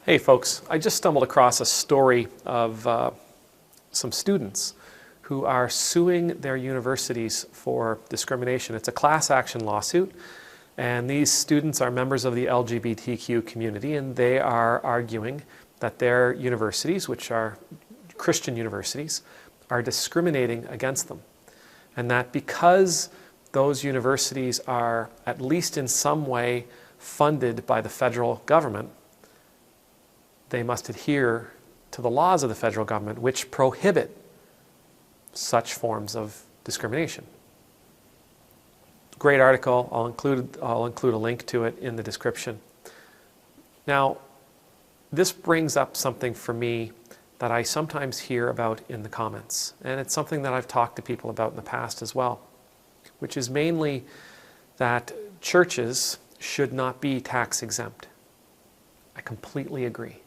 Hey folks, I just stumbled across a story of some students who are suing their universities for discrimination. It's a class action lawsuit, and these students are members of the LGBTQ community, and they are arguing that their universities, which are Christian universities, are discriminating against them. And that because those universities are, at least in some way, funded by the federal government, they must adhere to the laws of the federal government, which prohibit such forms of discrimination. Great article. I'll include a link to it in the description. Now, this brings up something for me that I sometimes hear about in the comments, and it's something that I've talked to people about in the past as well, which is mainly that churches should not be tax exempt. I completely agree.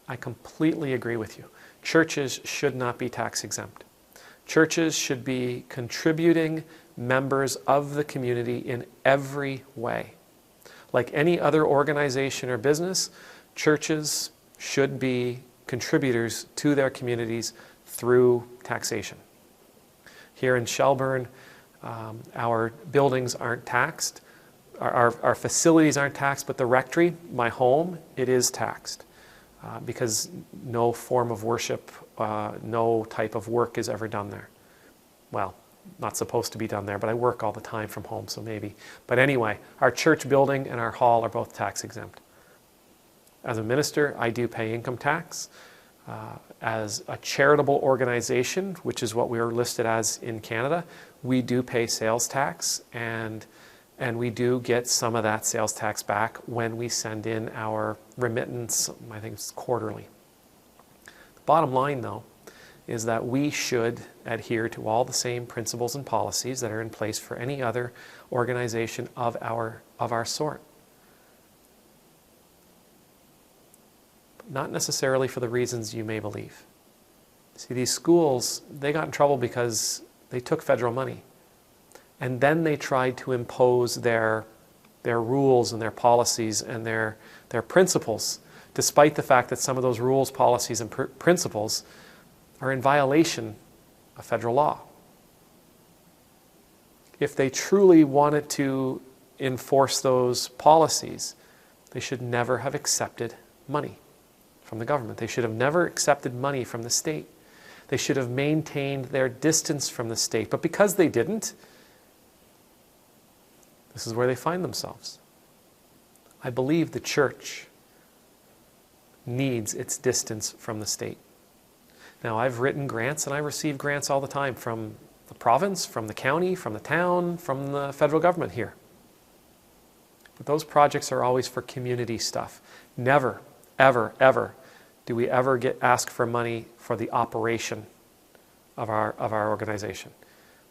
I completely agree with you. Churches should not be tax exempt. Churches should be contributing members of the community in every way. Like any other organization or business, churches should be contributors to their communities through taxation. Here in Shelburne, our buildings aren't taxed. Our facilities aren't taxed, but the rectory, my home, it is taxed. Because no form of worship, no type of work is ever done there. Well, not supposed to be done there, but I work all the time from home, so maybe. But anyway, our church building and our hall are both tax exempt. As a minister, I do pay income tax. As a charitable organization, which is what we are listed as in Canada, we do pay sales tax, and we do get some of that sales tax back when we send in our remittance. I think it's quarterly. The bottom line, though, is that we should adhere to all the same principles and policies that are in place for any other organization of our sort. Not necessarily for the reasons you may believe. See, these schools, they got in trouble because they took federal money. And then they tried to impose their rules and their policies and their principles, despite the fact that some of those rules, policies, and principles are in violation of federal law. If they truly wanted to enforce those policies, they should never have accepted money from the government. They should have never accepted money from the state. They should have maintained their distance from the state. But because they didn't, this is where they find themselves. I believe the church needs its distance from the state. Now, I've written grants, and I receive grants all the time from the province, from the county, from the town, from the federal government here. But those projects are always for community stuff. Never, ever, ever do we ever get asked for money for the operation of our organization.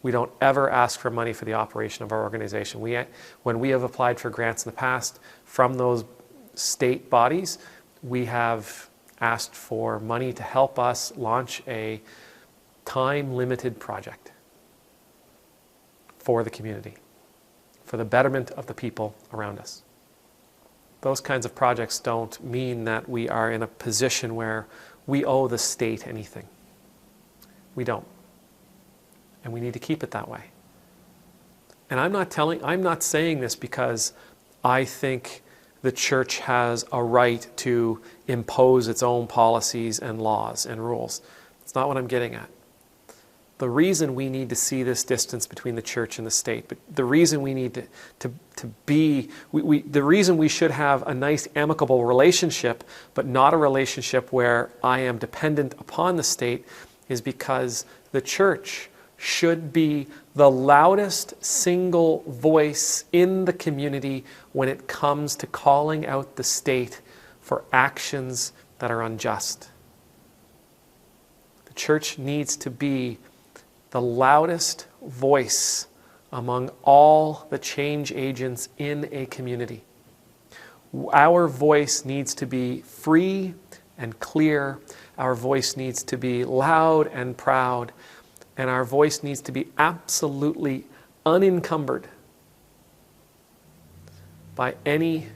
We don't ever ask for money for the operation of our organization. When we have applied for grants in the past from those state bodies, we have asked for money to help us launch a time-limited project for the community, for the betterment of the people around us. Those kinds of projects don't mean that we are in a position where we owe the state anything. We don't. And we need to keep it that way. And I'm not saying this because I think the church has a right to impose its own policies and laws and rules. It's not what I'm getting at. The reason we need to see this distance between the church and the state, but the reason we need the reason we should have a nice amicable relationship, but not a relationship where I am dependent upon the state, is because the church should be the loudest single voice in the community when it comes to calling out the state for actions that are unjust. The church needs to be the loudest voice among all the change agents in a community. Our voice needs to be free and clear. Our voice needs to be loud and proud. And our voice needs to be absolutely unencumbered by any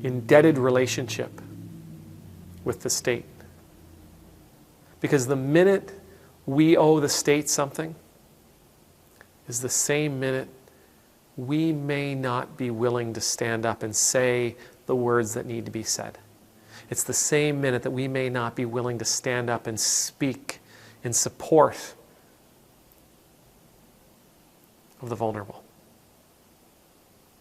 indebted relationship with the state. Because the minute we owe the state something is the same minute we may not be willing to stand up and say the words that need to be said. It's the same minute that we may not be willing to stand up and speak in support of the vulnerable.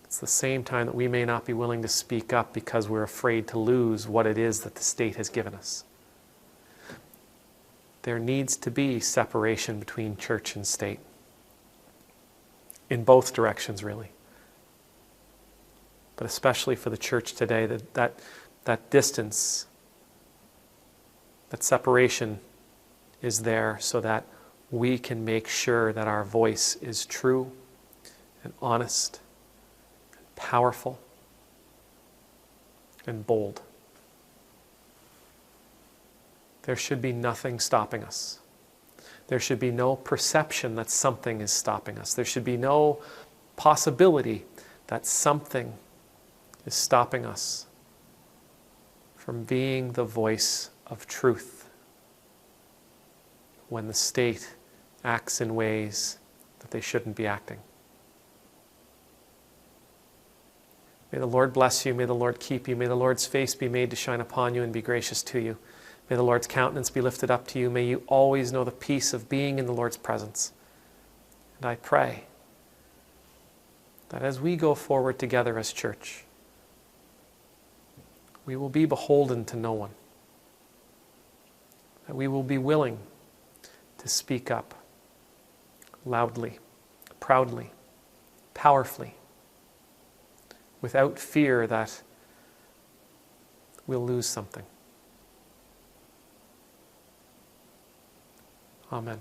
It's the same time that we may not be willing to speak up because we're afraid to lose what it is that the state has given us. There needs to be separation between church and state. In both directions, really. But especially for the church today, that distance, that separation is there so that we can make sure that our voice is true and honest and powerful and bold. There should be nothing stopping us. There should be no perception that something is stopping us. There should be no possibility that something is stopping us from being the voice of truth when the state acts in ways that they shouldn't be acting. May the Lord bless you. May the Lord keep you. May the Lord's face be made to shine upon you and be gracious to you. May the Lord's countenance be lifted up to you. May you always know the peace of being in the Lord's presence. And I pray that as we go forward together as church, we will be beholden to no one. That we will be willing to speak up loudly, proudly, powerfully, without fear that we'll lose something. Amen.